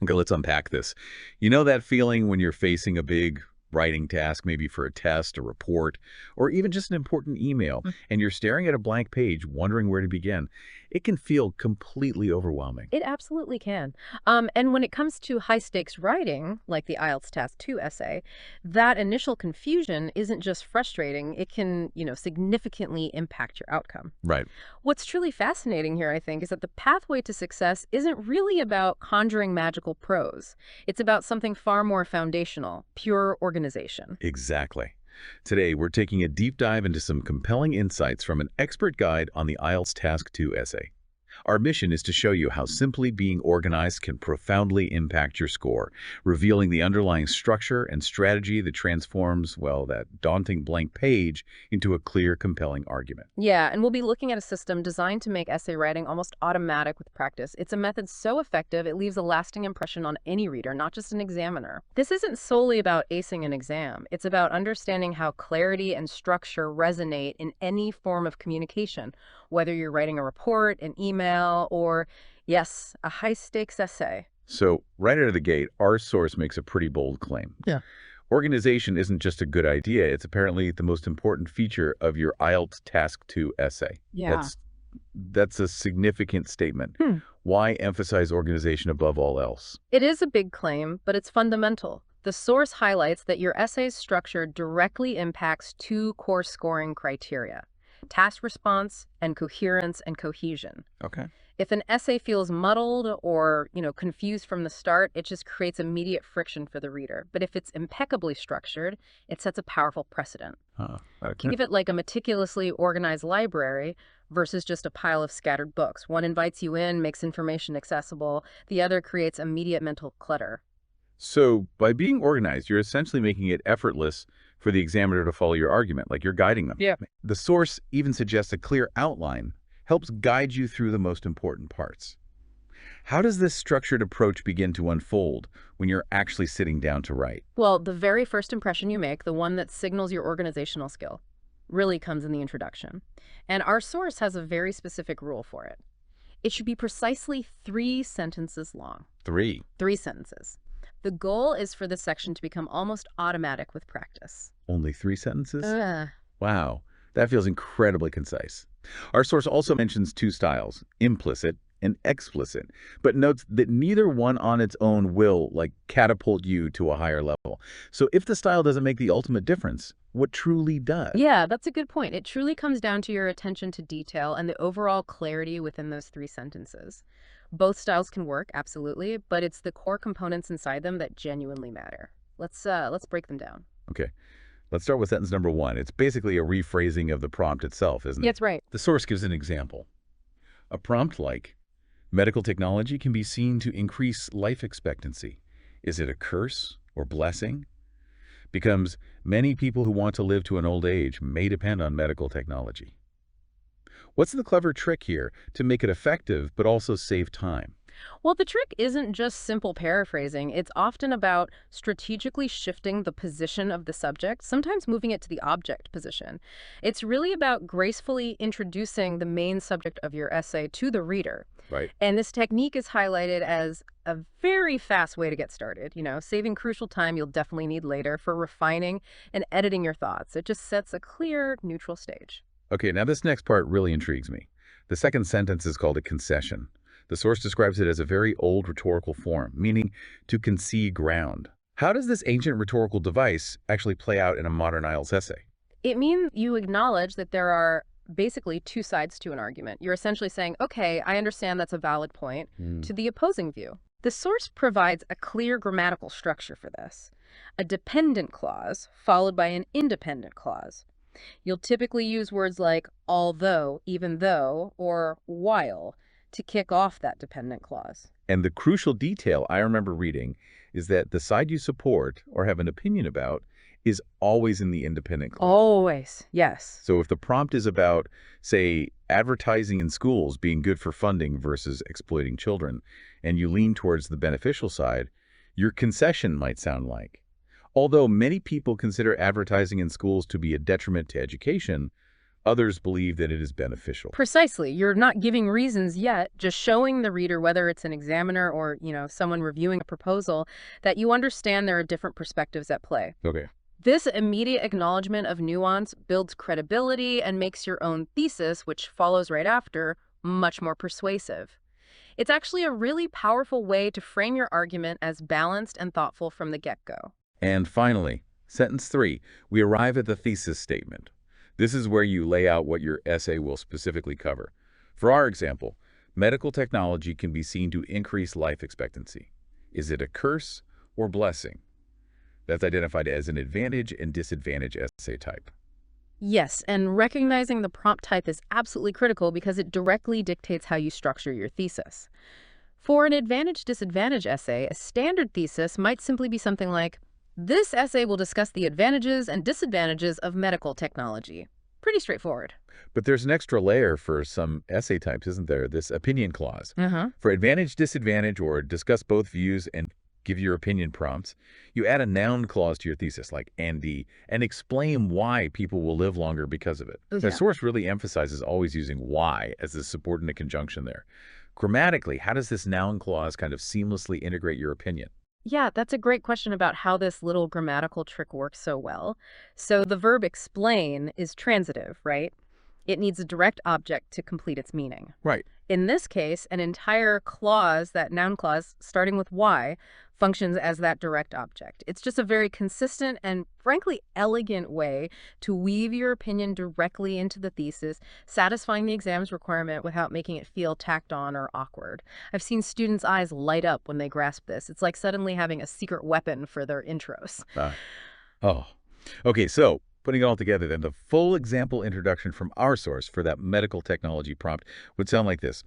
Okay, let's unpack this. You know that feeling when you're facing a big writing task, maybe for a test, a report, or even just an important email, and you're staring at a blank page, wondering where to begin? It can feel completely overwhelming. It absolutely can. And when it comes to high stakes writing, like the IELTS Task 2 essay, that initial confusion isn't just frustrating, it can, significantly impact your outcome. Right. What's truly fascinating here, I think, is that the pathway to success isn't really about conjuring magical prose. It's about something far more foundational, pure organization. Exactly. Today, we're taking a deep dive into some compelling insights from an expert guide on the IELTS Task 2 essay. Our mission is to show you how simply being organized can profoundly impact your score, revealing the underlying structure and strategy that transforms, well, that daunting blank page into a clear, compelling argument. Yeah, and we'll be looking at a system designed to make essay writing almost automatic with practice. It's a method so effective it leaves a lasting impression on any reader, not just an examiner. This isn't solely about acing an exam. It's about understanding how clarity and structure resonate in any form of communication, whether you're writing a report, an email, or, yes, a high-stakes essay. So, right out of the gate, our source makes a pretty bold claim. Yeah. Organization isn't just a good idea, it's apparently the most important feature of your IELTS Task 2 essay. Yeah. That's a significant statement. Hmm. Why emphasize organization above all else? It is a big claim, but it's fundamental. The source highlights that your essay's structure directly impacts two core scoring criteria: task response and coherence and cohesion. Okay. If an essay feels muddled or, confused from the start, it just creates immediate friction for the reader. But if it's impeccably structured, it sets a powerful precedent. Okay. Think of it like a meticulously organized library versus just a pile of scattered books. One invites you in, makes information accessible. The other creates immediate mental clutter. So, by being organized, you're essentially making it effortless for the examiner to follow your argument, like you're guiding them. Yeah. The source even suggests a clear outline helps guide you through the most important parts. How does this structured approach begin to unfold when you're actually sitting down to write? Well, the very first impression you make, the one that signals your organizational skill, really comes in the introduction. And our source has a very specific rule for it. It should be precisely 3 sentences long. 3. 3 sentences. The goal is for this section to become almost automatic with practice. Only 3 sentences? Ugh. Wow, that feels incredibly concise. Our source also mentions 2 styles, implicit and explicit, but notes that neither one on its own will, catapult you to a higher level. So if the style doesn't make the ultimate difference, what truly does? Yeah, that's a good point. It truly comes down to your attention to detail and the overall clarity within those 3 sentences. Both styles can work, absolutely, but it's the core components inside them that genuinely matter. Let's break them down. Okay, let's start with sentence number 1. It's basically a rephrasing of the prompt itself, isn't it? Yeah, that's right. The source gives an example. A prompt like, medical technology can be seen to increase life expectancy. Is it a curse or blessing? Becomes, many people who want to live to an old age may depend on medical technology. What's the clever trick here to make it effective but also save time? Well, the trick isn't just simple paraphrasing. It's often about strategically shifting the position of the subject, sometimes moving it to the object position. It's really about gracefully introducing the main subject of your essay to the reader. Right. And this technique is highlighted as a very fast way to get started, saving crucial time you'll definitely need later for refining and editing your thoughts. It just sets a clear, neutral stage. Okay, now this next part really intrigues me. The second sentence is called a concession. The source describes it as a very old rhetorical form, meaning to concede ground. How does this ancient rhetorical device actually play out in a modern IELTS essay? It means you acknowledge that there are basically 2 sides to an argument. You're essentially saying, okay, I understand that's a valid point, to the opposing view. The source provides a clear grammatical structure for this. A dependent clause followed by an independent clause. You'll typically use words like although, even though, or while to kick off that dependent clause. And the crucial detail I remember reading is that the side you support or have an opinion about is always in the independent clause. Always, yes. So if the prompt is about, say, advertising in schools being good for funding versus exploiting children, and you lean towards the beneficial side, your concession might sound like, although many people consider advertising in schools to be a detriment to education, Others believe that it is beneficial. Precisely. You're not giving reasons yet, just showing the reader, whether it's an examiner or, someone reviewing a proposal, that you understand there are different perspectives at play. Okay. This immediate acknowledgement of nuance builds credibility and makes your own thesis, which follows right after, much more persuasive. It's actually a really powerful way to frame your argument as balanced and thoughtful from the get-go. And finally, sentence 3, we arrive at the thesis statement. This is where you lay out what your essay will specifically cover. For our example, medical technology can be seen to increase life expectancy. Is it a curse or blessing? That's identified as an advantage and disadvantage essay type. Yes, and recognizing the prompt type is absolutely critical because it directly dictates how you structure your thesis. For an advantage-disadvantage essay, a standard thesis might simply be something like, this essay will discuss the advantages and disadvantages of medical technology. Pretty straightforward. But there's an extra layer for some essay types, isn't there? This opinion clause. Uh-huh. For advantage, disadvantage, or discuss both views and give your opinion prompts, you add a noun clause to your thesis, like and explain why people will live longer because of it. Yeah. The source really emphasizes always using why as the subordinate conjunction there. Grammatically, how does this noun clause kind of seamlessly integrate your opinion? Yeah, that's a great question about how this little grammatical trick works so well. So the verb explain is transitive, right? It needs a direct object to complete its meaning. Right. In this case, an entire clause, that noun clause, starting with why, functions as that direct object. It's just a very consistent and, frankly, elegant way to weave your opinion directly into the thesis, satisfying the exam's requirement without making it feel tacked on or awkward. I've seen students' eyes light up when they grasp this. It's like suddenly having a secret weapon for their intros. Okay, so putting it all together then, the full example introduction from our source for that medical technology prompt would sound like this.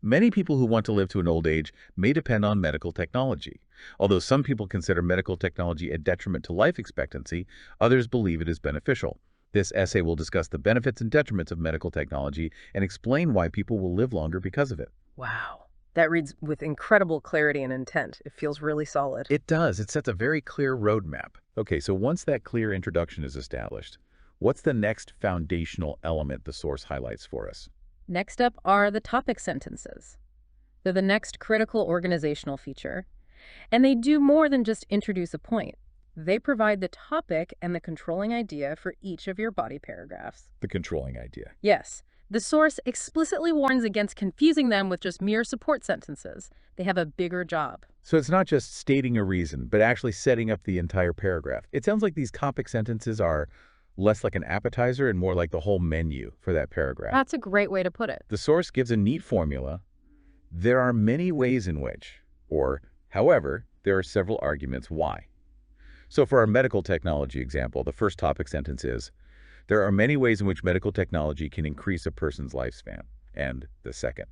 Many people who want to live to an old age may depend on medical technology. Although some people consider medical technology a detriment to life expectancy, others believe it is beneficial. This essay will discuss the benefits and detriments of medical technology and explain why people will live longer because of it. Wow. That reads with incredible clarity and intent. It feels really solid. It does. It sets a very clear roadmap. Okay, so once that clear introduction is established, what's the next foundational element the source highlights for us? Next up are the topic sentences. They're the next critical organizational feature. And they do more than just introduce a point. They provide the topic and the controlling idea for each of your body paragraphs. The controlling idea. Yes. The source explicitly warns against confusing them with just mere support sentences. They have a bigger job. So it's not just stating a reason, but actually setting up the entire paragraph. It sounds like these topic sentences are less like an appetizer and more like the whole menu for that paragraph. That's a great way to put it. The source gives a neat formula. There are many ways in which, or however, there are several arguments why. So for our medical technology example, the first topic sentence is, there are many ways in which medical technology can increase a person's lifespan. And the second.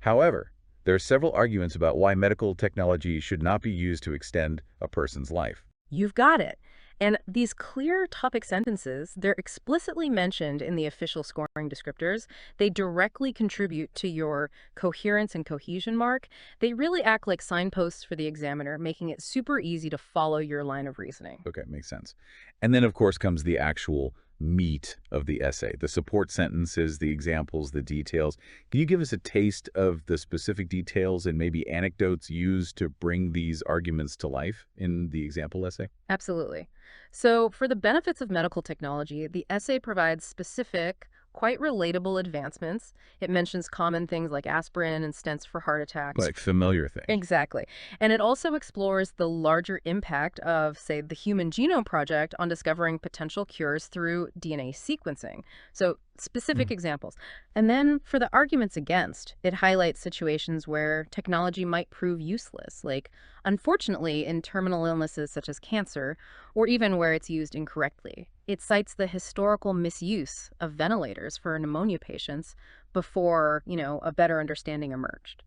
However, there are several arguments about why medical technology should not be used to extend a person's life. You've got it. And these clear topic sentences, they're explicitly mentioned in the official scoring descriptors. They directly contribute to your coherence and cohesion mark. They really act like signposts for the examiner, making it super easy to follow your line of reasoning. Okay, makes sense. And then, of course, comes the actual meat of the essay, the support sentences, the examples, the details. Can you give us a taste of the specific details and maybe anecdotes used to bring these arguments to life in the example essay? Absolutely. So for the benefits of medical technology, the essay provides specific, quite relatable advancements. It mentions common things like aspirin and stents for heart attacks. Like familiar things. Exactly. And it also explores the larger impact of, say, the Human Genome Project on discovering potential cures through DNA sequencing. So specific examples. And then for the arguments against, it highlights situations where technology might prove useless, like, unfortunately, in terminal illnesses such as cancer, or even where it's used incorrectly. It cites the historical misuse of ventilators for pneumonia patients before, a better understanding emerged.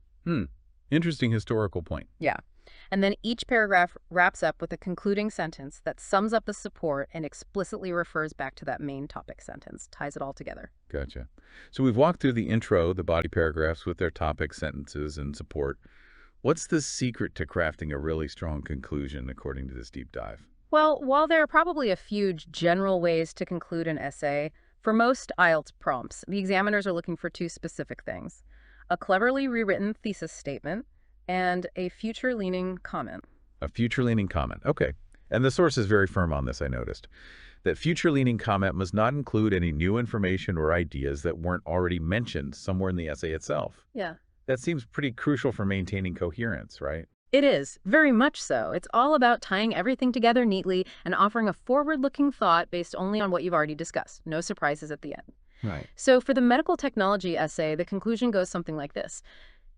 Interesting historical point. Yeah. And then each paragraph wraps up with a concluding sentence that sums up the support and explicitly refers back to that main topic sentence, ties it all together. Gotcha. So we've walked through the intro, the body paragraphs with their topic sentences and support. What's the secret to crafting a really strong conclusion according to this deep dive? Well, while there are probably a few general ways to conclude an essay, For most IELTS prompts, the examiners are looking for two specific things: a cleverly rewritten thesis statement and a future-leaning comment. A future-leaning comment. Okay. And the source is very firm on this, I noticed. That future-leaning comment must not include any new information or ideas that weren't already mentioned somewhere in the essay itself. Yeah. That seems pretty crucial for maintaining coherence, right? It is, very much so. It's all about tying everything together neatly and offering a forward-looking thought based only on what you've already discussed. No surprises at the end. Right. So for the medical technology essay, the conclusion goes something like this.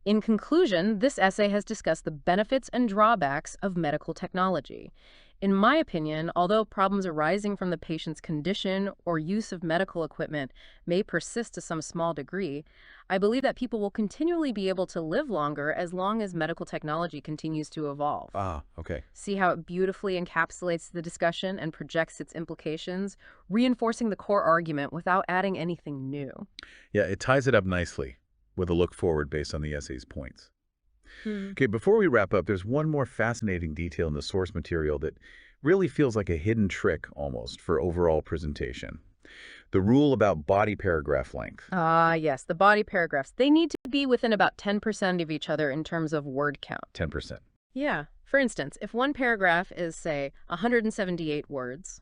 In conclusion, this essay has discussed the benefits and drawbacks of medical technology. In my opinion, although problems arising from the patient's condition or use of medical equipment may persist to some small degree, I believe that people will continually be able to live longer as long as medical technology continues to evolve. Ah, okay. See how it beautifully encapsulates the discussion and projects its implications, reinforcing the core argument without adding anything new. Yeah, it ties it up nicely with a look forward based on the essay's points. Hmm. Okay, before we wrap up, there's one more fascinating detail in the source material that really feels like a hidden trick almost for overall presentation. The rule about body paragraph length. Ah, yes, the body paragraphs. They need to be within about 10% of each other in terms of word count. 10%. Yeah. For instance, if one paragraph is, say, 178 words,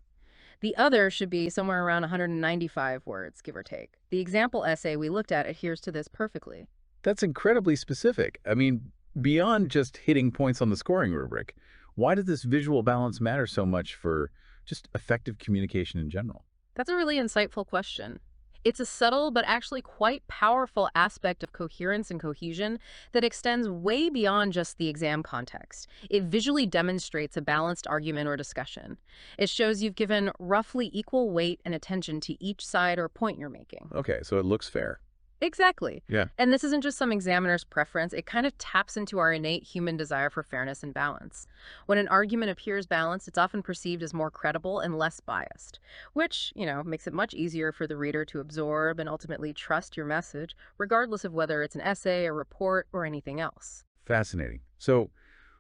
the other should be somewhere around 195 words, give or take. The example essay we looked at adheres to this perfectly. That's incredibly specific. I mean, beyond just hitting points on the scoring rubric, why does this visual balance matter so much for just effective communication in general? That's a really insightful question. It's a subtle but actually quite powerful aspect of coherence and cohesion that extends way beyond just the exam context. It visually demonstrates a balanced argument or discussion. It shows you've given roughly equal weight and attention to each side or point you're making. Okay, so it looks fair. Exactly. Yeah. And this isn't just some examiner's preference. It kind of taps into our innate human desire for fairness and balance. When an argument appears balanced, it's often perceived as more credible and less biased, which, makes it much easier for the reader to absorb and ultimately trust your message, regardless of whether it's an essay, a report, or anything else. Fascinating. So,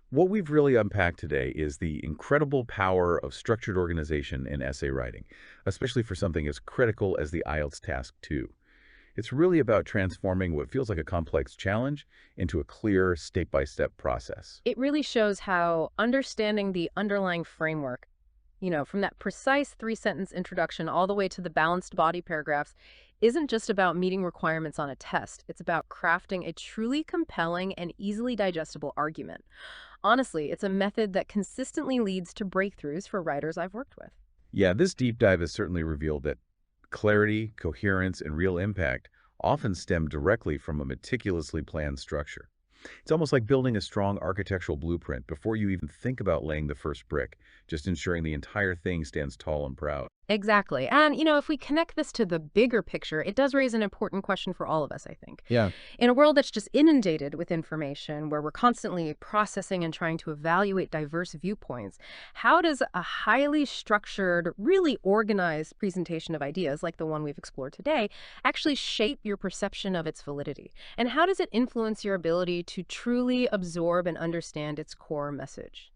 what we've really unpacked today is the incredible power of structured organization in essay writing, especially for something as critical as the IELTS Task 2. It's really about transforming what feels like a complex challenge into a clear, step-by-step process. It really shows how understanding the underlying framework, from that precise three-sentence introduction all the way to the balanced body paragraphs, isn't just about meeting requirements on a test. It's about crafting a truly compelling and easily digestible argument. Honestly, it's a method that consistently leads to breakthroughs for writers I've worked with. Yeah, this deep dive has certainly revealed that clarity, coherence, and real impact often stem directly from a meticulously planned structure. It's almost like building a strong architectural blueprint before you even think about laying the first brick, just ensuring the entire thing stands tall and proud. Exactly. And, if we connect this to the bigger picture, it does raise an important question for all of us, I think. Yeah. In a world that's just inundated with information, where we're constantly processing and trying to evaluate diverse viewpoints, how does a highly structured, really organized presentation of ideas, like the one we've explored today, actually shape your perception of its validity? And how does it influence your ability to truly absorb and understand its core message?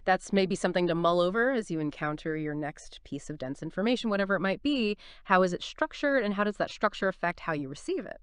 That's maybe something to mull over as you encounter your next piece of dense information, whatever it might be. How is it structured, and how does that structure affect how you receive it?